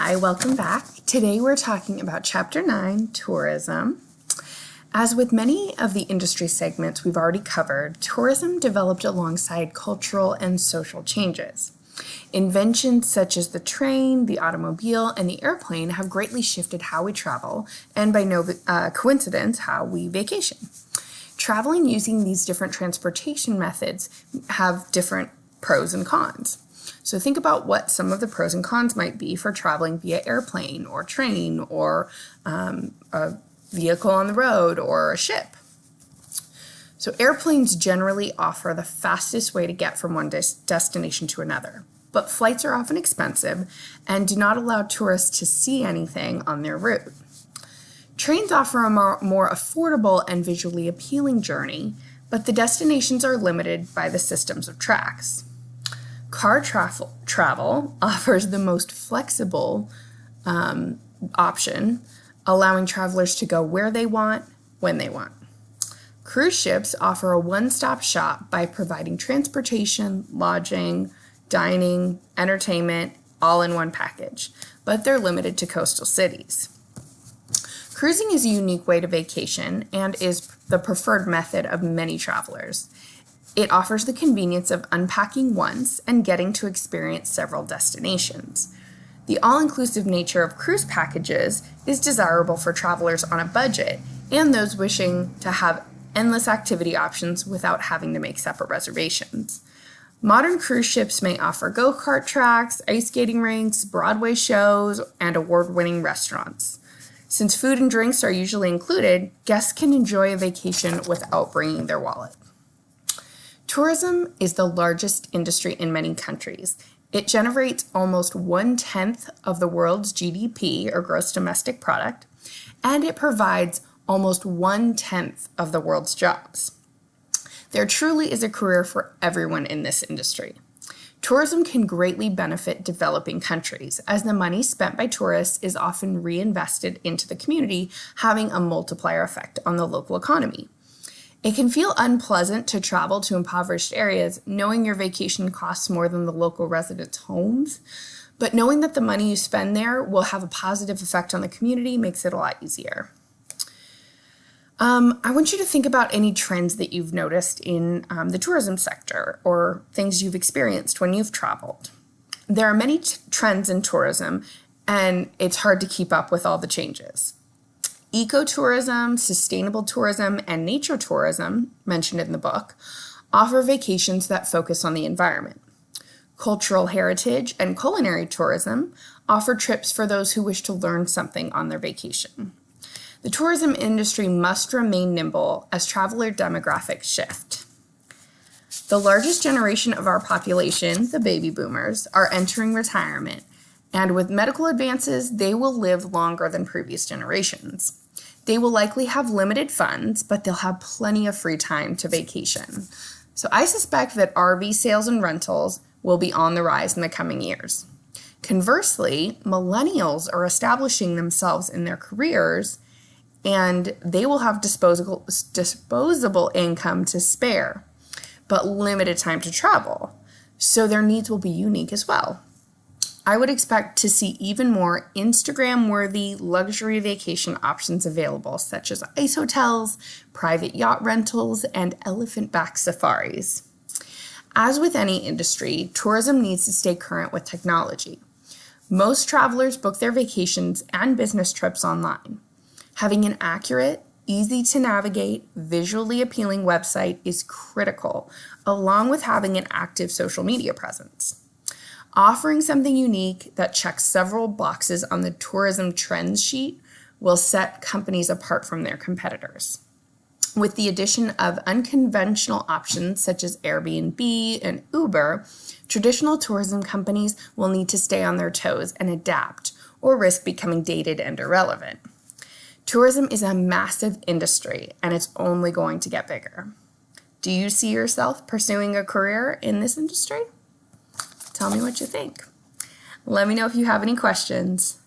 Hi, welcome back. Today we're talking about Chapter 9, Tourism. As with many of the industry segments we've already covered, tourism developed alongside cultural and social changes. Inventions such as the train, the automobile, and the airplane have greatly shifted how we travel, and by no coincidence, how we vacation. Traveling using these different transportation methods have different pros and cons. So think about what some of the pros and cons might be for traveling via airplane or train or a vehicle on the road or a ship. So airplanes generally offer the fastest way to get from one destination to another, but flights are often expensive and do not allow tourists to see anything on their route. Trains offer a more affordable and visually appealing journey, but the destinations are limited by the systems of tracks. Car travel offers the most flexible option, allowing travelers to go where they want, when they want. Cruise ships offer a one-stop shop by providing transportation, lodging, dining, entertainment, all in one package, but they're limited to coastal cities. Cruising is a unique way to vacation and is the preferred method of many travelers. It offers the convenience of unpacking once and getting to experience several destinations. The all-inclusive nature of cruise packages is desirable for travelers on a budget and those wishing to have endless activity options without having to make separate reservations. Modern cruise ships may offer go-kart tracks, ice skating rinks, Broadway shows, and award-winning restaurants. Since food and drinks are usually included, guests can enjoy a vacation without bringing their wallet. Tourism is the largest industry in many countries. It generates almost 1/10 of the world's GDP, or gross domestic product, and it provides almost 1/10 of the world's jobs. There truly is a career for everyone in this industry. Tourism can greatly benefit developing countries, as the money spent by tourists is often reinvested into the community, having a multiplier effect on the local economy. It can feel unpleasant to travel to impoverished areas knowing your vacation costs more than the local residents' homes, but knowing that the money you spend there will have a positive effect on the community makes it a lot easier. I want you to think about any trends that you've noticed in the tourism sector or things you've experienced when you've traveled. There are many trends in tourism, and it's hard to keep up with all the changes. Ecotourism, sustainable tourism, and nature tourism, mentioned in the book, offer vacations that focus on the environment. Cultural heritage and culinary tourism offer trips for those who wish to learn something on their vacation. The tourism industry must remain nimble as traveler demographics shift. The largest generation of our population, the baby boomers, are entering retirement, and with medical advances, they will live longer than previous generations. They will likely have limited funds, but they'll have plenty of free time to vacation. So I suspect that RV sales and rentals will be on the rise in the coming years. Conversely, millennials are establishing themselves in their careers, and they will have disposable income to spare, but limited time to travel. So their needs will be unique as well. I would expect to see even more Instagram-worthy luxury vacation options available, such as ice hotels, private yacht rentals, and elephant-back safaris. As with any industry, tourism needs to stay current with technology. Most travelers book their vacations and business trips online. Having an accurate, easy-to-navigate, visually appealing website is critical, along with having an active social media presence. Offering something unique that checks several boxes on the tourism trends sheet will set companies apart from their competitors. With the addition of unconventional options such as Airbnb and Uber, traditional tourism companies will need to stay on their toes and adapt, or risk becoming dated and irrelevant. Tourism is a massive industry, and it's only going to get bigger. Do you see yourself pursuing a career in this industry? Tell me what you think. Let me know if you have any questions.